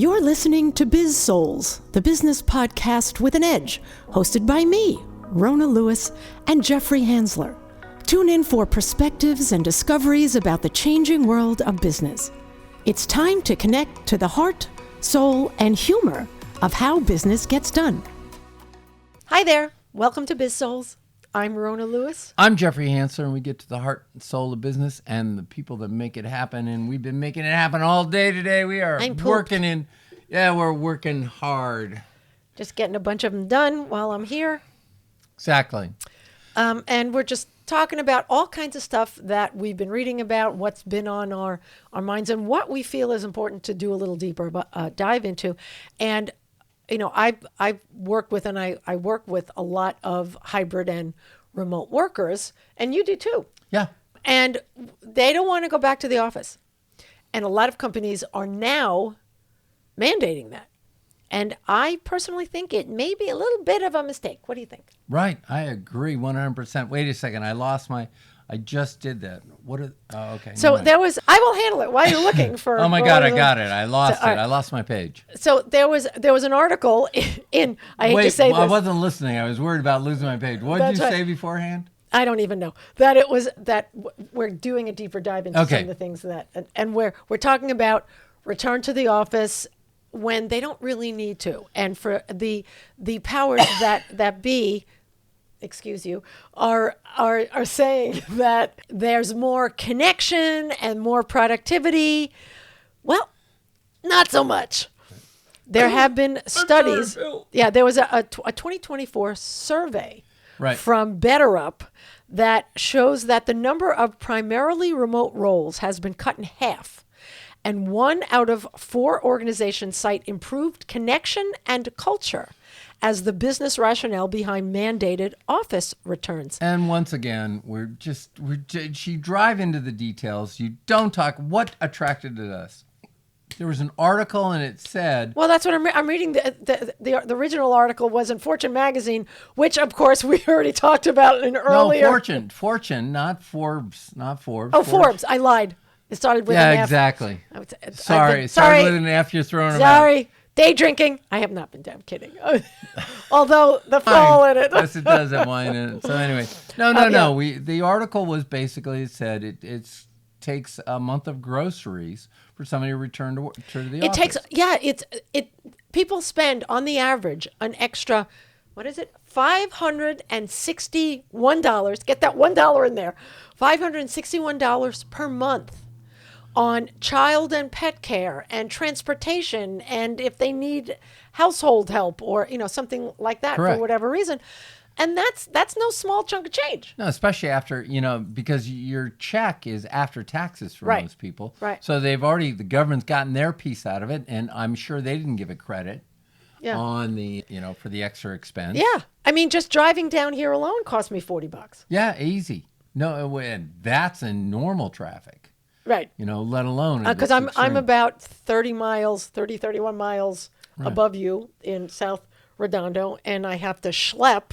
You're listening to Biz-Souls, the business podcast with an edge, hosted by me, Rona and Jeffrey Hansler. Tune in for perspectives and discoveries about the changing world of business. It's time to connect to the heart, soul, and humor of how business gets done. Hi there. Welcome to Biz-Souls. I'm Rona Lewis. I'm Jeffrey Hansler, and we get to the heart and soul of business and the people that make it happen. And we've been making it happen all day today. We are we're working hard. Just getting a bunch of them done while I'm here. Exactly. And we're just talking about all kinds of stuff that we've been reading about, what's been on our minds, and what we feel is important to do a little deeper dive into. And you know, I work with a lot of hybrid and remote workers, and you do too. Yeah. And they don't want to go back to the office. And a lot of companies are now mandating that. And I personally think it may be a little bit of a mistake. What do you think? Right. I agree 100%. Wait a second. I just did that. Okay. So I will handle it while you're looking for. Oh my God, I got it. I lost it. I lost my page. So there was an article in, I hate to say this. I wasn't listening. I was worried about losing my page. What did you say beforehand? I don't even know. That we're doing a deeper dive into some of the things and we're talking about return to the office when they don't really need to. And for the powers that be, excuse you, are saying that there's more connection and more productivity. Well, not so much. There have been studies. Yeah, there was a 2024 survey from BetterUp that shows that the number of primarily remote roles has been cut in half. And 1 out of 4 organizations cite improved connection and culture as the business rationale behind mandated office returns. And once again, she drive into the details. You don't talk. What attracted to us? There was an article, and it said. Well, that's what I'm reading. The original article was in Fortune magazine, which of course we already talked about in earlier. No, Fortune, not Forbes, Oh, Forbes. I lied. It started with an F. Exactly. Sorry. Started with an F. You're throwing them out. Day drinking. I have not been. I'm kidding. Although the fall in it. Yes, it does have wine in it. So anyway, no. The article was basically, it said it takes a month of groceries for somebody to return to the office. People spend on the average an extra, what is it? $561. Get that $1 in there. $561 per month on child and pet care and transportation, and if they need household help or something like that. Correct. For whatever reason. And that's no small chunk of change. No, especially after, because your check is after taxes for most people. Right. So the government's gotten their piece out of it, and I'm sure they didn't give it credit on the, for the extra expense. Yeah. I mean, just driving down here alone cost me $40. Yeah, easy. No, and that's in normal traffic. Right. Let alone. Because I'm about 31 miles above you in South Redondo, and I have to schlep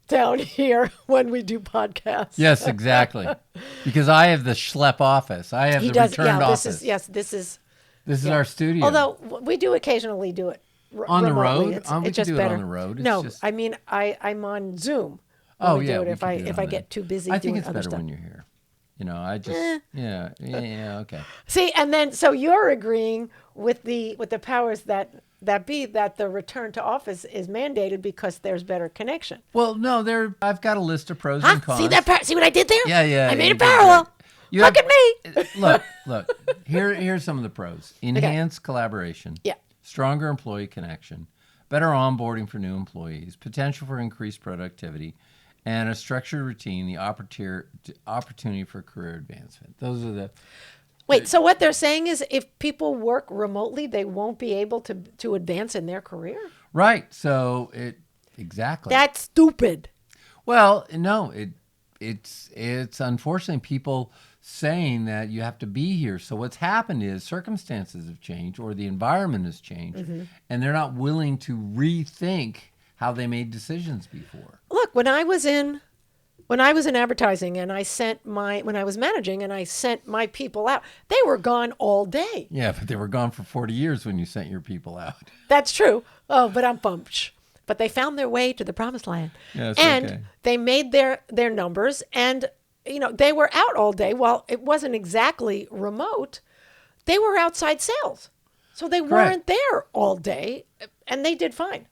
down here when we do podcasts. Yes, exactly. Because I have the schlep office. I have returned office. This is our studio. Although we do occasionally do it on remotely. the road. It's just do better. it on the road. I mean, I'm on Zoom. If I get too busy. I think it's better stuff. when you're here. Okay. See, and then so you're agreeing with the powers that the return to office is mandated because there's better connection. Well, no, I've got a list of pros and cons. See that? See what I did there? Yeah. I made a parallel. Look at me. Look. Here's some of the pros: enhanced collaboration. Yeah. Stronger employee connection, better onboarding for new employees, potential for increased productivity, and a structured routine, the opportunity for career advancement. Those are the... Wait, so what they're saying is if people work remotely, they won't be able to advance in their career? Right. So exactly. That's stupid. Well, no, it's unfortunately people saying that you have to be here. So what's happened is circumstances have changed or the environment has changed, and they're not willing to rethink how they made decisions before. Look, when I was in When I was in advertising and when I was managing and I sent my people out, they were gone all day. Yeah, but they were gone for 40 years when you sent your people out. That's true. Oh, but I'm bummed. But they found their way to the promised land. Yes, and okay. they made their numbers, and they were out all day. While it wasn't exactly remote, they were outside sales. So they weren't there all day, and they did fine.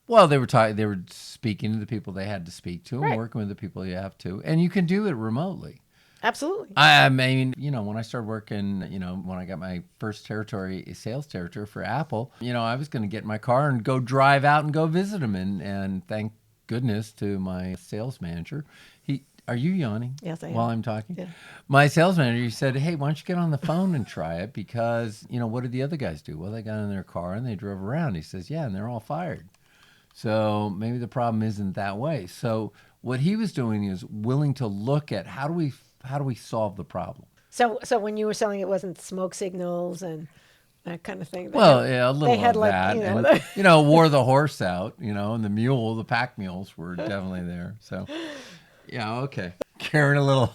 Well, they were speaking to the people they had to speak to and working with the people you have to. And you can do it remotely. Absolutely. I mean, when I started working, when I got my first sales territory for Apple, I was going to get in my car and go drive out and go visit them. And thank goodness to my sales manager. Are you yawning? Yes, I am. While I'm talking? Yeah. My sales manager, he said, hey, why don't you get on the phone and try it? Because, what did the other guys do? Well, they got in their car and they drove around. He says, yeah, and they're all fired. So maybe the problem isn't that way. So what he was doing is willing to look at how do we solve the problem. So when you were selling, it wasn't smoke signals and that kind of thing. Well, yeah, a little of that. And, wore the horse out, and the pack mules were definitely there. So, yeah, okay. Carrying a little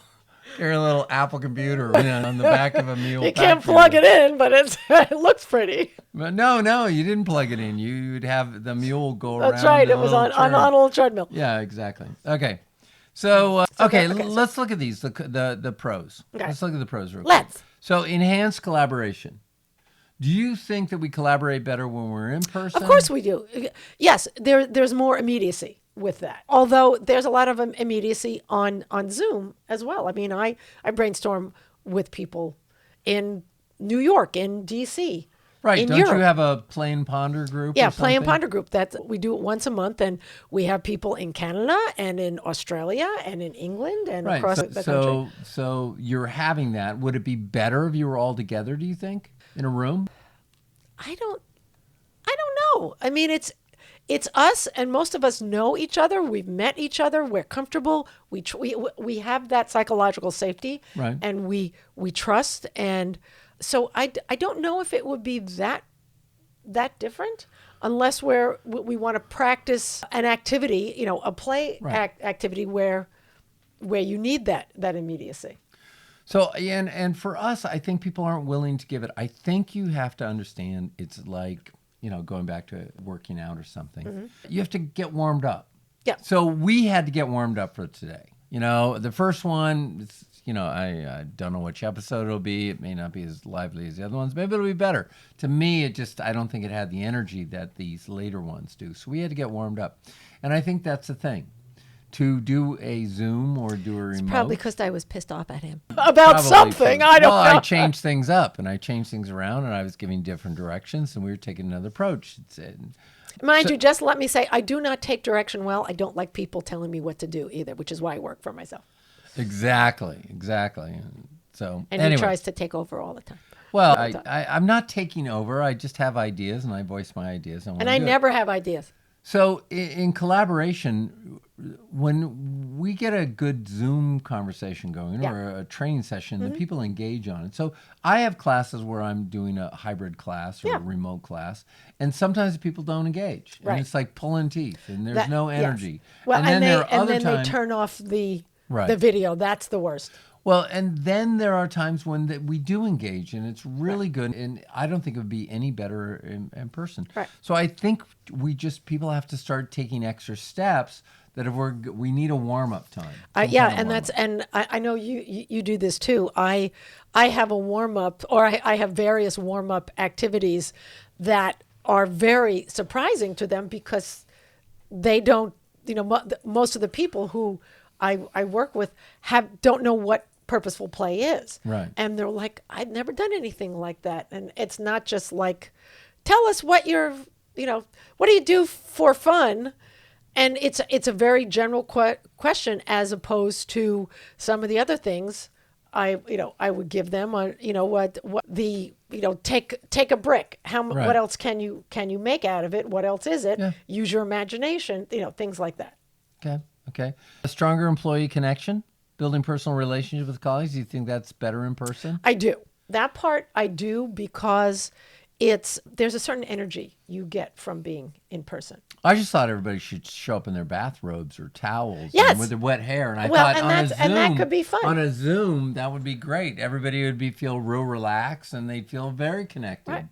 Apple computer on the back of a mule. You can't plug it in, but it looks pretty. But no, you didn't plug it in. You'd have the mule go around. That's right. It was on a little treadmill. Yeah, exactly. Okay. So, let's look at these, the pros. Okay. Let's look at the pros real quick. So, enhanced collaboration. Do you think that we collaborate better when we're in person? Of course we do. Yes, there's more immediacy with that. Although there's a lot of immediacy on Zoom as well. I mean, I brainstorm with people in New York, in D.C., right. in Don't Europe. You have a Play and Ponder group? Yeah, Play and Ponder group. We do it once a month, and we have people in Canada and in Australia and in England and across the country. So you're having that. Would it be better if you were all together, do you think, in a room? I don't know. I mean, it's us, and most of us know each other. We've met each other. We're comfortable. We have that psychological safety, right? And we trust. And so I don't know if it would be that different, unless we want to practice an activity, a play activity where you need that immediacy. So, and for us, I think people aren't willing to give it. I think you have to understand it's like, going back to working out or something. Mm-hmm. You have to get warmed up. Yeah. So we had to get warmed up for today. The first one, I don't know which episode it'll be. It may not be as lively as the other ones. Maybe it'll be better. To me, I don't think it had the energy that these later ones do. So we had to get warmed up. And I think that's the thing. To do a Zoom or do a remote. It's probably because I was pissed off at him about something. I don't know. I changed things up and I changed things around and I was giving different directions and we were taking another approach. Mind you, just let me say, I do not take direction well. I don't like people telling me what to do either, which is why I work for myself. Exactly. So and he tries to take over all the time. Well, I'm not taking over. I just have ideas and I voice my ideas. And I never have ideas. So in collaboration, when we get a good Zoom conversation going or a training session, the people engage on it. So I have classes where I'm doing a hybrid class or a remote class, and sometimes people don't engage. And it's like pulling teeth, and there's no energy. Yes. Well, and then they turn off the video. That's the worst. Well, and then there are times when we do engage, and it's really good. And I don't think it would be any better in person. Right. So I think people have to start taking extra steps. That if we need a warm up time. I know you do this too. I have a warm up, or I have various warm up activities that are very surprising to them because they don't. Most of the people who I work with don't know what purposeful play is. Right. And they're like, I've never done anything like that. And it's not just like, tell us what what do you do for fun? And it's a very general question as opposed to some of the other things I would give them on, take a brick. What else can you make out of it? What else is it? Yeah. Use your imagination, things like that. Okay. A stronger employee connection, building personal relationships with colleagues. Do you think that's better in person? I do. That part I do because there's a certain energy you get from being in person. I just thought everybody should show up in their bathrobes or towels and with their wet hair. And I thought and that could be fun. On a Zoom, that would be great. Everybody would feel real relaxed and they'd feel very connected. Right.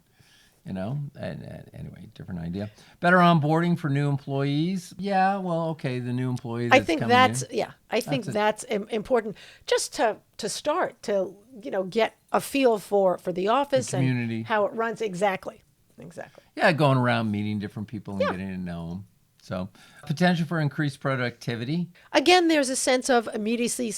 And anyway, different idea. Better onboarding for new employees. Yeah, well, okay, the new employee that's coming in. I think that's important just to start to, get a feel for the office the community. And how it runs. Exactly. Yeah, going around meeting different people and getting to know them. So, potential for increased productivity. Again, there's a sense of immediacy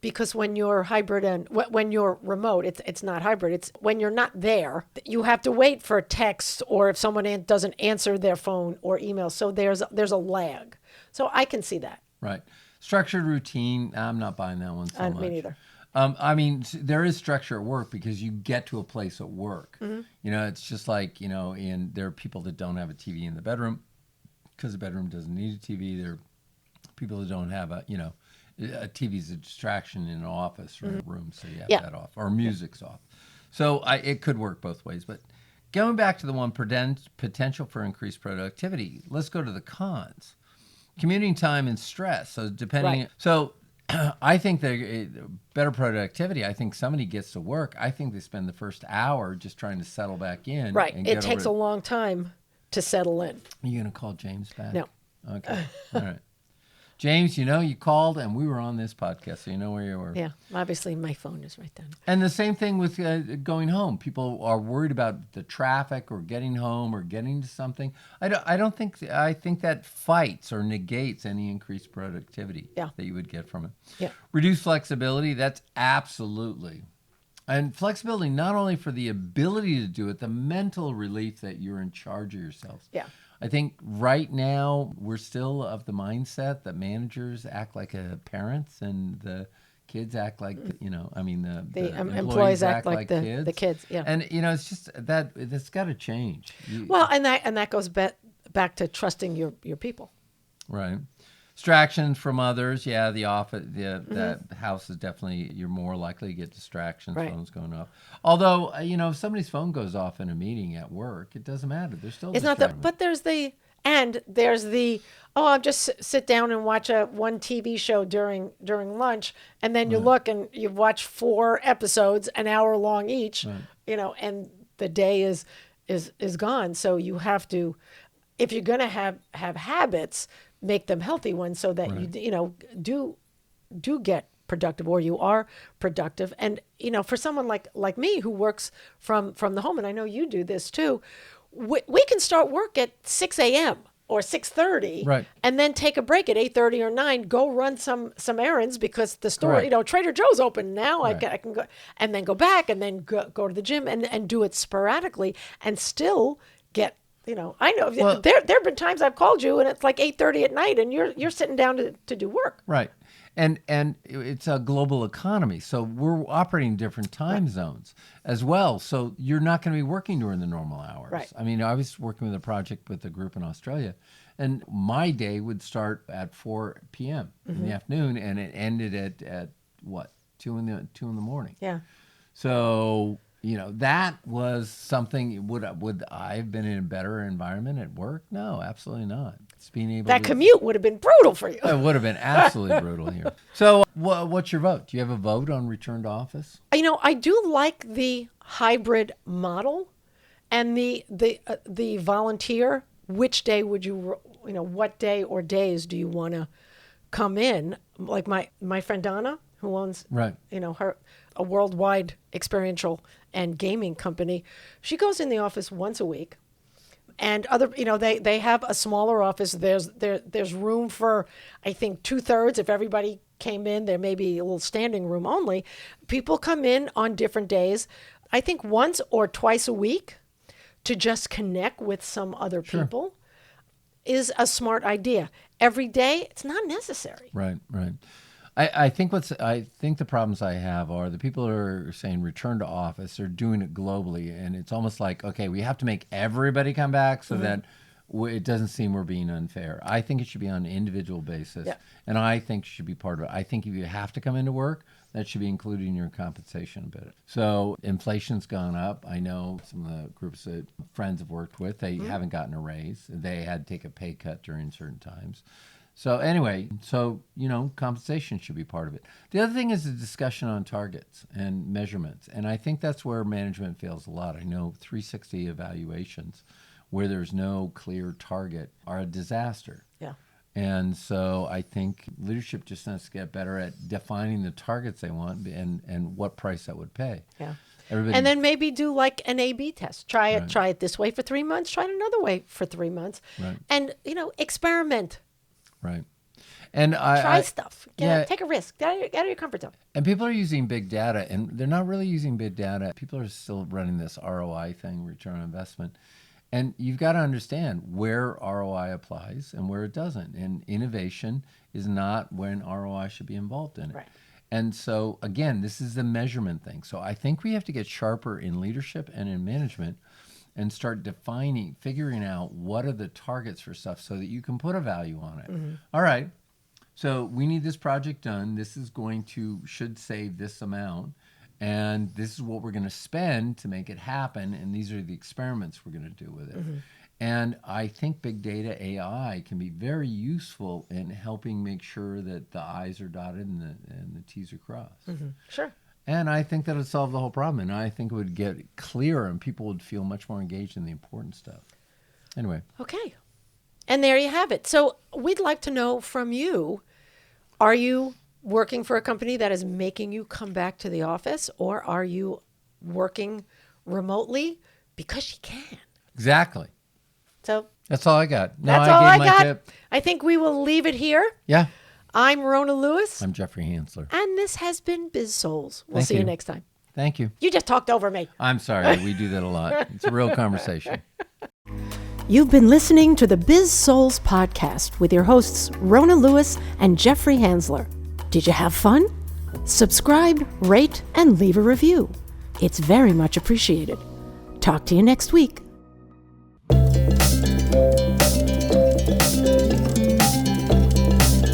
because when you're hybrid and when you're remote, it's not hybrid. It's when you're not there, you have to wait for text or if someone doesn't answer their phone or email. So there's a lag. So I can see that. Right. Structured routine. I'm not buying that one so much. Me neither. There is structure at work because you get to a place at work. Mm-hmm. It's just like, there are people that don't have a TV in the bedroom because the bedroom doesn't need a TV. There are people that don't have a TV is a distraction in an office or a room, so you have that off, or music's off. So it could work both ways. But going back to the one potential for increased productivity, let's go to the cons. Commuting time and stress. So I think better productivity. I think somebody gets to work. I think they spend the first hour just trying to settle back in. Right. It takes a long time to settle in. Are you going to call James back? No. Okay. All right. James, you called and we were on this podcast, so you know where you were. Yeah. Obviously, my phone is right down. And the same thing with going home. People are worried about the traffic or getting home or getting to something. I think that fights or negates any increased productivity that you would get from it. Yeah. Reduced flexibility, that's absolutely. And flexibility, not only for the ability to do it, the mental relief that you're in charge of yourself. Yeah. I think right now we're still of the mindset that managers act like parents and the kids act like, the employees act like the kids. Yeah. And, it's just that's got to change. And that goes back to trusting your people. Right. Distractions from others. Yeah, the office, that house is definitely, you're more likely to get distractions, phones going off. Although, if somebody's phone goes off in a meeting at work, it doesn't matter. There's still but there's the I'll just sit down and watch one TV show during lunch, and then you look and you watch 4 episodes, an hour long each, and the day is gone. So you have to, if you're going to have habits, make them healthy ones so that you do get productive, or you are productive. And for someone like me who works from the home, and I know you do this too, we can start work at 6 a.m. or 6:30, right, and then take a break at 8:30 or 9, go run some errands because the store, Trader Joe's open now. I can go, and then go back, and then go to the gym and do it sporadically and still get. I know there have been times I've called you and it's like 8:30 at night and you're sitting down to do work. Right. And it's a global economy. So we're operating different time zones as well. So you're not going to be working during the normal hours. Right. I was working with a project with a group in Australia, and my day would start at 4 p.m. in the afternoon, and it ended at what, 2 in the morning. Yeah. So that was something. Would I have been in a better environment at work? No, absolutely not. It's being able that commute would have been brutal for you. It would have been absolutely brutal here. So, what's your vote? Do you have a vote on return to office? I do like the hybrid model, and the volunteer. Which day would you? What day or days do you want to come in? Like my friend Donna, who owns a worldwide experiential and gaming company, she goes in the office once a week, and they have a smaller office. There's room for, I think, 2/3. If everybody came in, there may be a little standing room only. People come in on different days, I think once or twice a week, to just connect with some other people is a smart idea. Every day, it's not necessary. Right. I think the problems I have are the people who are saying return to office are doing it globally, and it's almost like, okay, we have to make everybody come back so that it doesn't seem we're being unfair. I think it should be on an individual basis, and I think it should be part of it. I think if you have to come into work, That should be included in your compensation a bit. So inflation's gone up. I know some of the groups that friends have worked with, they haven't gotten a raise. They had to take a pay cut during certain times. So anyway, compensation should be part of it. The other thing is the discussion on targets and measurements. And I think that's where management fails a lot. I know 360 evaluations where there's no clear target are a disaster. Yeah. And so I think leadership just has to get better at defining the targets they want and what price that would pay. Yeah. And then maybe do like an A/B test. Try it this way for 3 months. Try it another way for 3 months. Right. And, experiment. Right. And try stuff. Take a risk. Get out of your comfort zone. And people are using big data, and they're not really using big data. People are still running this ROI thing, return on investment. And you've got to understand where ROI applies and where it doesn't. And innovation is not when ROI should be involved in it. Right. And so, again, this is the measurement thing. So I think we have to get sharper in leadership and in management and start figuring out what are the targets for stuff so that you can put a value on it. Mm-hmm. All right, so we need this project done. This is should save this amount. And this is what we're going to spend to make it happen. And these are the experiments we're going to do with it. Mm-hmm. And I think big data AI can be very useful in helping make sure that the I's are dotted and the T's are crossed. Mm-hmm. Sure. And I think that would solve the whole problem. And I think it would get clearer and people would feel much more engaged in the important stuff. Anyway. Okay. And there you have it. So we'd like to know from you, are you working for a company that is making you come back to the office, or are you working remotely because you can? Exactly. So that's all I got. That's all I got. Tip. I think we will leave it here. Yeah. I'm Rona Lewis. I'm Jeffrey Hansler. And this has been Biz-Souls. We'll see you next time. Thank you. You just talked over me. I'm sorry. We do that a lot. It's a real conversation. You've been listening to the Biz-Souls podcast with your hosts, Rona Lewis and Jeffrey Hansler. Did you have fun? Subscribe, rate, and leave a review. It's very much appreciated. Talk to you next week.